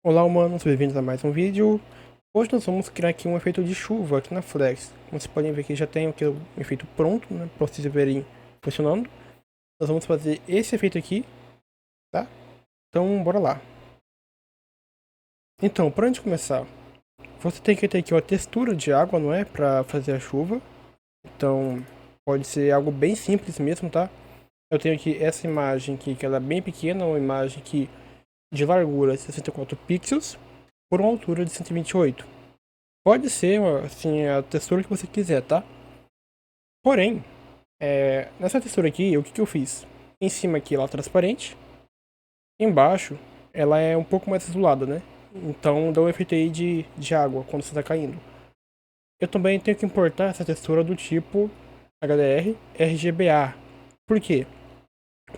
Olá humanos, bem-vindos a mais um vídeo. Hoje nós vamos criar aqui um efeito de chuva aqui na Flex. Como vocês podem ver aqui, já tem aqui o efeito pronto, né, para vocês verem funcionando. Nós vamos fazer esse efeito aqui, tá? Então, bora lá. Então, para antes de começar, você tem que ter aqui uma textura de água, não é? Para fazer a chuva. Então, pode ser algo bem simples mesmo, tá? Eu tenho aqui essa imagem aqui, que ela é bem pequena, uma imagem aqui de largura 64 pixels por uma altura de 128. Pode ser, assim, a textura que você quiser, tá? Porém, nessa textura aqui, o que eu fiz? Em cima aqui ela é transparente, embaixo ela é um pouco mais azulada, né? Então dá um efeito aí de água quando você está caindo. Eu também tenho que importar essa textura do tipo HDR RGBA. Por quê?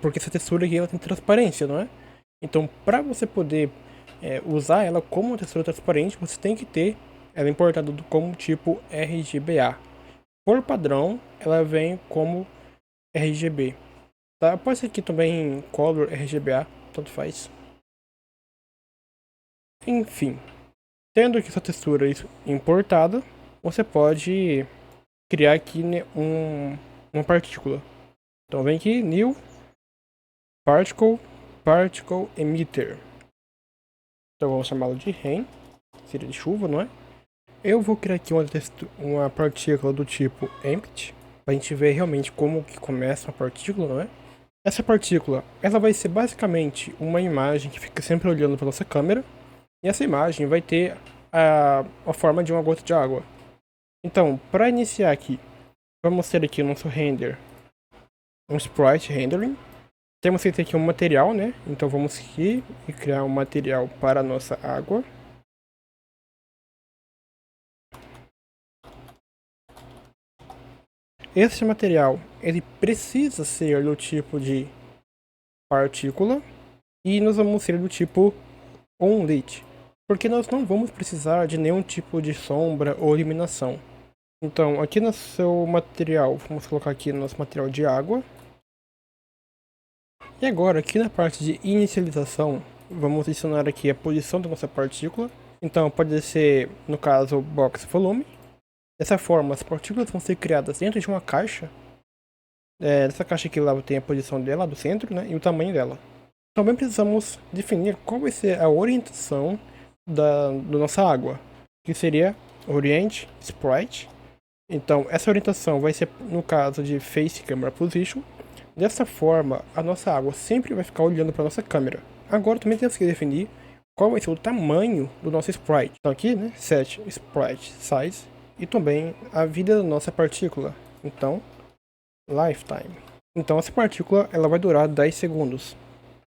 Porque essa textura aqui ela tem transparência, não é? Então, para você poder usar ela como textura transparente, você tem que ter ela importada como tipo RGBA. Por padrão, ela vem como RGB. Tá? Pode ser aqui também Color RGBA, tanto faz. Enfim, tendo aqui essa textura importada, você pode criar aqui, né, uma partícula. Então vem aqui, New Particle Emitter. Então vamos chamá-lo de rain, seria de chuva, não é? Eu vou criar aqui uma partícula do tipo empty, para a gente ver realmente como que começa a partícula, não é? Essa partícula, ela vai ser basicamente uma imagem que fica sempre olhando para nossa câmera, e essa imagem vai ter a forma de uma gota de água. Então, para iniciar aqui, vamos ter aqui o nosso render, um sprite rendering. Temos que ter aqui um material, né? Então vamos aqui e criar um material para a nossa água. Esse material, ele precisa ser do tipo de partícula e nós vamos ser do tipo onlit, porque nós não vamos precisar de nenhum tipo de sombra ou iluminação. Então, aqui no seu material, vamos colocar aqui nosso material de água. E agora, aqui na parte de inicialização, vamos adicionar aqui a posição da nossa partícula. Então, pode ser, no caso, box volume. Dessa forma, as partículas vão ser criadas dentro de uma caixa. Nessa caixa aqui lá tem a posição dela, do centro, né, e o tamanho dela. Também precisamos definir qual vai ser a orientação da nossa água, que seria Orient Sprite. Então, essa orientação vai ser no caso de Face Camera Position. Dessa forma, a nossa água sempre vai ficar olhando para nossa câmera. Agora também temos que definir qual vai ser o tamanho do nosso sprite. Então aqui, né, set sprite size e também a vida da nossa partícula. Então, lifetime. Então essa partícula ela vai durar 10 segundos.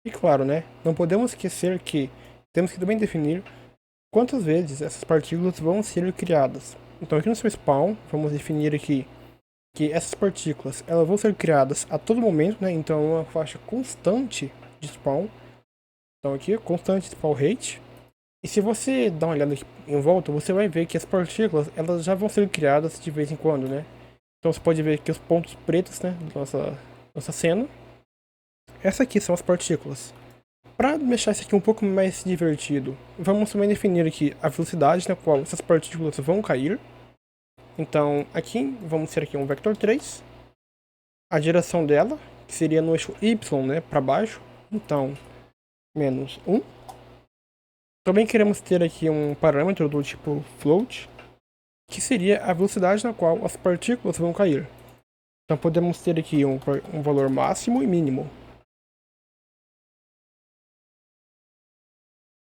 E claro, né, não podemos esquecer que temos que também definir quantas vezes essas partículas vão ser criadas. Então aqui no seu spawn, vamos definir aqui que essas partículas elas vão ser criadas a todo momento, né? Então é uma faixa constante de spawn. Então aqui, constante spawn rate. E se você dá uma olhada aqui em volta, você vai ver que as partículas elas já vão ser criadas de vez em quando, né? Então você pode ver aqui os pontos pretos, né, da nossa cena. Essas aqui são as partículas. Para deixar isso aqui um pouco mais divertido, vamos também definir aqui a velocidade na qual essas partículas vão cair. Então aqui vamos ter aqui um vector 3. A direção dela, que seria no eixo Y, né, para baixo. Então, menos 1. Também queremos ter aqui um parâmetro do tipo float, que seria a velocidade na qual as partículas vão cair. Então podemos ter aqui um valor máximo e mínimo.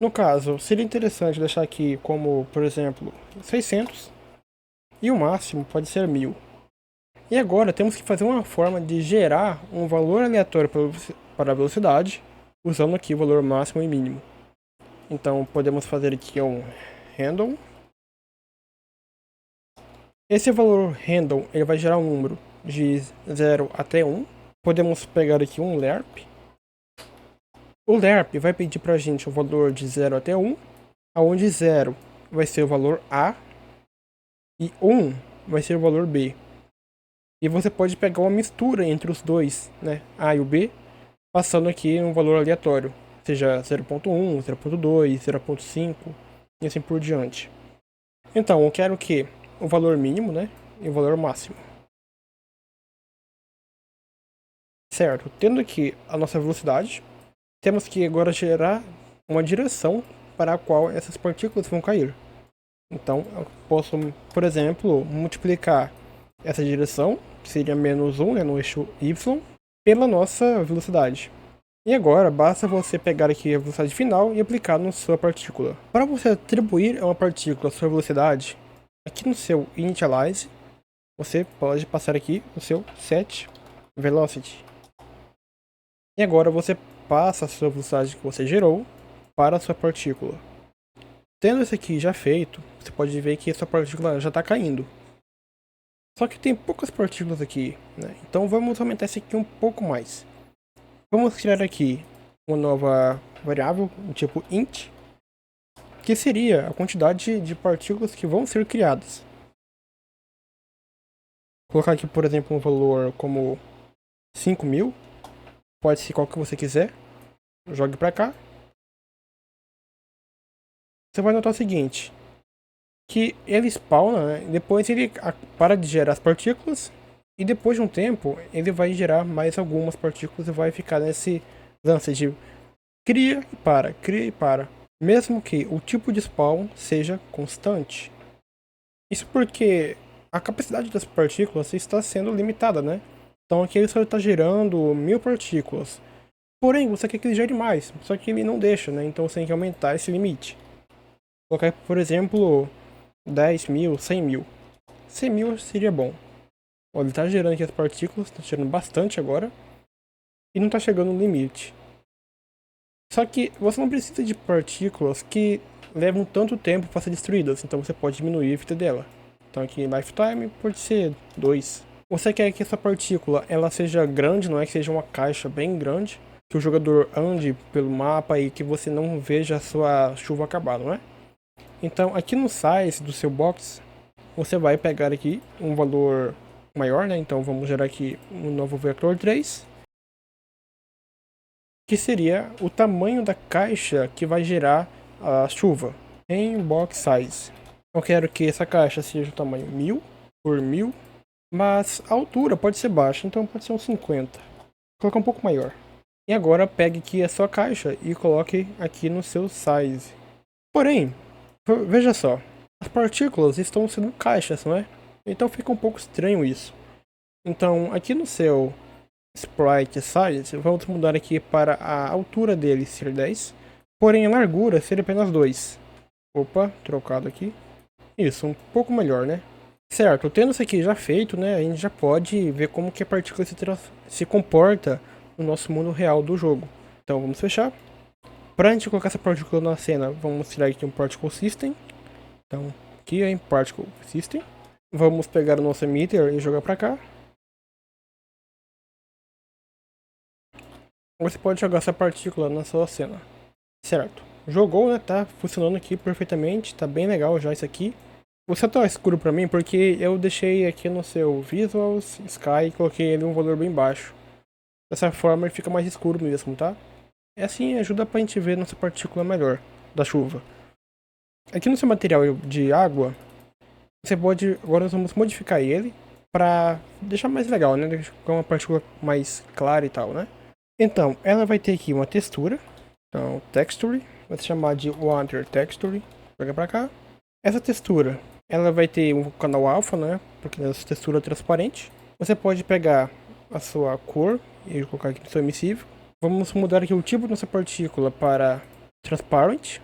No caso, seria interessante deixar aqui como, por exemplo, 600 e o máximo pode ser 1000. E agora temos que fazer uma forma de gerar um valor aleatório para a velocidade, usando aqui o valor máximo e mínimo. Então podemos fazer aqui um random. Esse valor random ele vai gerar um número de 0 até 1. Podemos pegar aqui um lerp. O lerp vai pedir para a gente o valor de 0 até 1, onde 0 vai ser o valor A e 1 vai ser o valor B. E você pode pegar uma mistura entre os dois, né, A e o B, passando aqui um valor aleatório. seja 0.1, 0.2, 0.5 e assim por diante. Então, eu quero que o valor mínimo, né, e o valor máximo. Certo, tendo aqui a nossa velocidade, temos que agora gerar uma direção para a qual essas partículas vão cair. Então, eu posso, por exemplo, multiplicar essa direção, que seria menos 1, né, no eixo y, pela nossa velocidade. E agora, basta você pegar aqui a velocidade final e aplicar na sua partícula. Para você atribuir a uma partícula a sua velocidade, aqui no seu Initialize, você pode passar aqui no seu Set Velocity. E agora você passa a sua velocidade que você gerou para a sua partícula. Tendo isso aqui já feito, você pode ver que a sua partícula já está caindo. Só que tem poucas partículas aqui, né? Então vamos aumentar isso aqui um pouco mais. Vamos criar aqui uma nova variável, tipo int, que seria a quantidade de partículas que vão ser criadas. Vou colocar aqui, por exemplo, um valor como 5.000. Pode ser qual que você quiser. Jogue para cá. Você vai notar o seguinte, que ele spawna, né? Depois ele para de gerar as partículas, e depois de um tempo ele vai gerar mais algumas partículas e vai ficar nesse lance de cria e para, mesmo que o tipo de spawn seja constante. Isso porque a capacidade das partículas está sendo limitada, né? Então aqui ele só está gerando 1.000 partículas. Porém, você quer que ele gere mais, só que ele não deixa, né? Então você tem que aumentar esse limite. Vou colocar, por exemplo, 10.000, 100.000. 100.000 seria bom. Olha, ele está gerando aqui as partículas, está gerando bastante agora. E não está chegando no limite. Só que você não precisa de partículas que levam tanto tempo para ser destruídas, então você pode diminuir a vida dela. Então aqui lifetime pode ser 2. Você quer que essa partícula ela seja grande, não é que seja uma caixa bem grande, que o jogador ande pelo mapa e que você não veja a sua chuva acabar, não é? Então aqui no size do seu box, você vai pegar aqui um valor maior, né? Então vamos gerar aqui um novo vetor 3, que seria o tamanho da caixa que vai gerar a chuva em box size. Eu quero que essa caixa seja o tamanho 1000 por 1000, mas a altura pode ser baixa, então pode ser uns 50. Vou colocar um pouco maior. E agora pegue aqui a sua caixa e coloque aqui no seu size. Porém, veja só, as partículas estão sendo caixas, não é? Então fica um pouco estranho isso. Então aqui no seu Sprite Size, vamos mudar aqui para a altura dele ser 10, porém a largura ser apenas 2. Opa, trocado aqui. Isso, um pouco melhor, né? Certo, tendo isso aqui já feito, né, a gente já pode ver como que a partícula se comporta no nosso mundo real do jogo. Então vamos fechar. Para a gente colocar essa partícula na cena, vamos tirar aqui um Particle System. Então aqui é em Particle System. Vamos pegar o nosso emitter e jogar para cá. Você pode jogar essa partícula na sua cena. Certo, jogou, né, tá funcionando aqui perfeitamente, tá bem legal já isso aqui. Você tá escuro pra mim porque eu deixei aqui no seu Visuals, Sky e coloquei ele um valor bem baixo. Dessa forma ele fica mais escuro mesmo, tá? É assim, ajuda pra gente ver nossa partícula melhor da chuva. Aqui no seu material de água, você pode, agora nós vamos modificar ele pra deixar mais legal, né? Com uma partícula mais clara e tal, né? Então, ela vai ter aqui uma textura. Então, Texture, vai se chamar de Water Texture. Pega pra cá. Essa textura, ela vai ter um canal alfa, né? Porque essa textura é transparente. Você pode pegar a sua cor e colocar aqui no seu emissivo. Vamos mudar aqui o tipo dessa partícula para Transparent.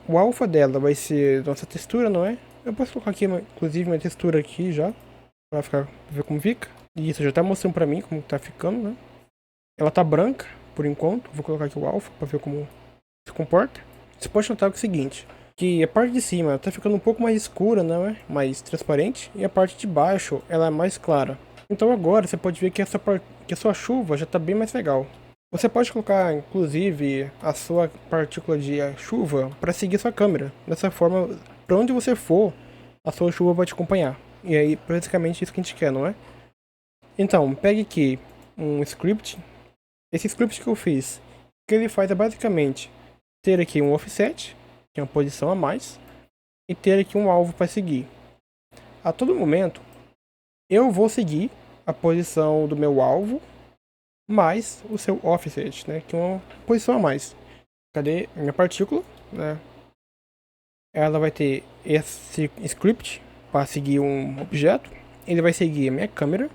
O alfa dela vai ser nossa textura, não é? Eu posso colocar aqui, inclusive, uma textura aqui já, pra ver como fica. E isso já tá mostrando pra mim como tá ficando, né? Ela tá branca, por enquanto. Vou colocar aqui o alfa pra ver como se comporta. Você pode notar o seguinte, que a parte de cima tá ficando um pouco mais escura, não é? Mais transparente. E a parte de baixo, ela é mais clara. Então agora você pode ver que a sua chuva já tá bem mais legal. Você pode colocar, inclusive, a sua partícula de chuva para seguir sua câmera. Dessa forma, para onde você for, a sua chuva vai te acompanhar. E aí, basicamente, isso que a gente quer, não é? Então, pegue aqui um script. Esse script que eu fiz, que ele faz é basicamente ter aqui um offset, que é uma posição a mais, e ter aqui um alvo para seguir. A todo momento, eu vou seguir a posição do meu alvo, mais o seu offset, né, que é uma posição a mais. Cadê minha partícula? Né? Ela vai ter esse script para seguir um objeto, ele vai seguir a minha câmera,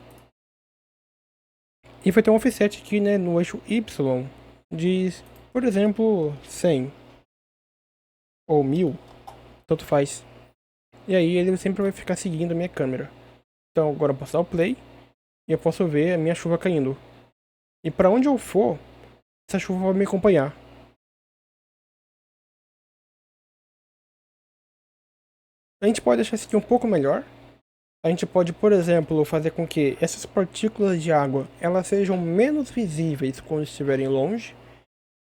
e vai ter um offset aqui, né, no eixo Y de, por exemplo, 100 ou 1000, tanto faz. E aí ele sempre vai ficar seguindo a minha câmera. Então agora eu posso dar o play e eu posso ver a minha chuva caindo. E para onde eu for, essa chuva vai me acompanhar. A gente pode deixar isso aqui um pouco melhor. A gente pode, por exemplo, fazer com que essas partículas de água elas sejam menos visíveis quando estiverem longe.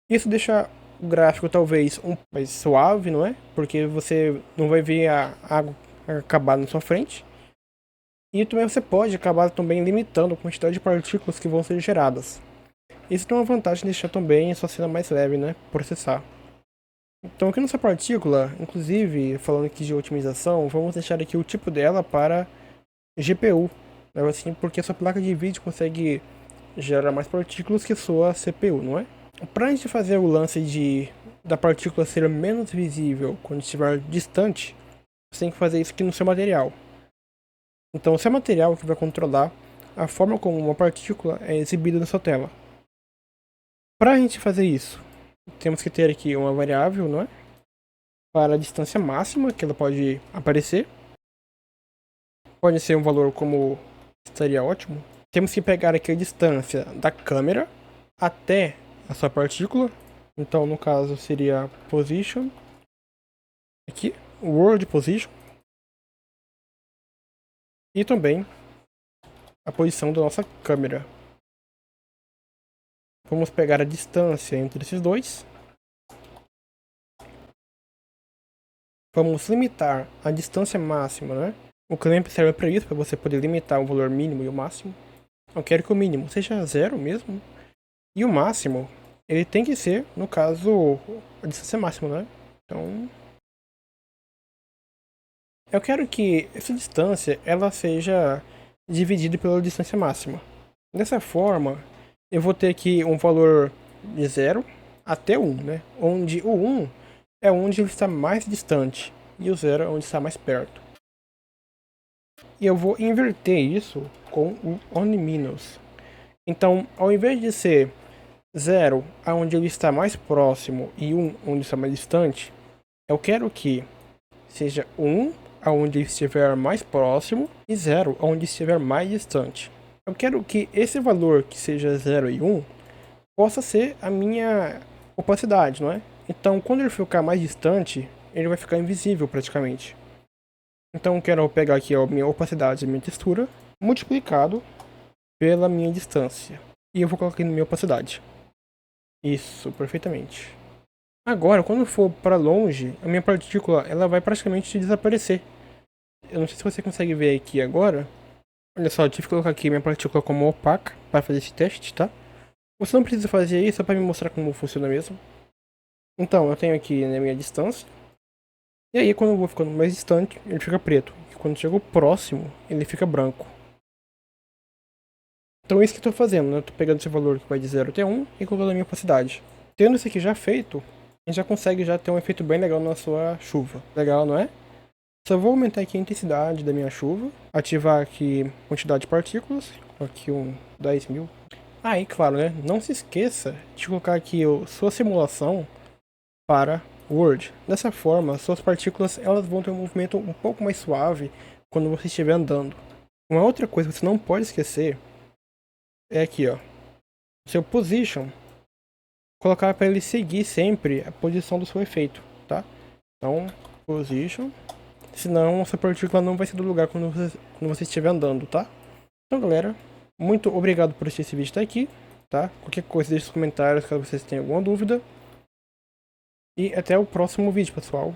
Isso deixa o gráfico talvez um pouco mais suave, não é? Porque você não vai ver a água acabar na sua frente. E também você pode acabar também limitando a quantidade de partículas que vão ser geradas. Isso tem uma vantagem de deixar também a sua cena mais leve, né? Processar. Então aqui nessa partícula, inclusive, falando aqui de otimização, vamos deixar aqui o tipo dela para GPU. Né? Assim, porque a sua placa de vídeo consegue gerar mais partículas que a sua CPU, não é? Para a gente fazer o lance da partícula ser menos visível quando estiver distante, você tem que fazer isso aqui no seu material. Então, o seu material que vai controlar a forma como uma partícula é exibida na sua tela. Para a gente fazer isso, temos que ter aqui uma variável, não é? Para a distância máxima que ela pode aparecer. Pode ser um valor como estaria ótimo. Temos que pegar aqui a distância da câmera até a sua partícula. Então, no caso, seria position. Aqui, world position. E também a posição da nossa câmera. Vamos pegar a distância entre esses dois. Vamos limitar a distância máxima, né? O clamp serve para isso, para você poder limitar o valor mínimo e o máximo. Eu quero que o mínimo seja 0 mesmo. E o máximo, ele tem que ser, no caso, a distância máxima, né? Então, eu quero que essa distância ela seja dividida pela distância máxima. Dessa forma, eu vou ter aqui um valor de 0 até 1, né? Onde o 1 é onde ele está mais distante e o 0 é onde está mais perto. E eu vou inverter isso com o on-minus. Então, ao invés de ser 0 onde ele está mais próximo e 1 onde está mais distante, eu quero que seja 1 onde estiver mais próximo e 0 onde estiver mais distante. Eu quero que esse valor que seja 0 e 1 possa ser a minha opacidade, não é? Então, quando ele ficar mais distante, ele vai ficar invisível praticamente. Então, eu quero pegar aqui a minha opacidade e minha textura, multiplicado pela minha distância. E eu vou colocar aqui na minha opacidade. Isso, perfeitamente. Agora, quando for para longe, a minha partícula ela vai praticamente desaparecer. Eu não sei se você consegue ver aqui agora. Olha só, eu tive que colocar aqui minha partícula como opaca para fazer esse teste, tá? Você não precisa fazer isso, é para me mostrar como funciona mesmo. Então, eu tenho aqui na minha distância. E aí, quando eu vou ficando mais distante, ele fica preto. E quando chego próximo, ele fica branco. Então é isso que eu estou fazendo, né? Eu estou pegando esse valor que vai de 0 até 1 e colocando a minha opacidade. Tendo isso aqui já feito, a gente já consegue já ter um efeito bem legal na sua chuva. Legal, não é? Só vou aumentar aqui a intensidade da minha chuva, ativar aqui a quantidade de partículas, aqui um 10.000. Ah, e claro, né? Não se esqueça de colocar aqui a sua simulação para Word. Dessa forma, suas partículas elas vão ter um movimento um pouco mais suave quando você estiver andando. Uma outra coisa que você não pode esquecer é aqui, ó, seu position, colocar para ele seguir sempre a posição do seu efeito, tá? Então, position, senão essa partícula não vai ser do lugar quando você estiver andando, tá? Então, galera, muito obrigado por assistir esse vídeo até aqui, tá? Qualquer coisa deixe nos comentários caso vocês tenham alguma dúvida. E até o próximo vídeo, pessoal.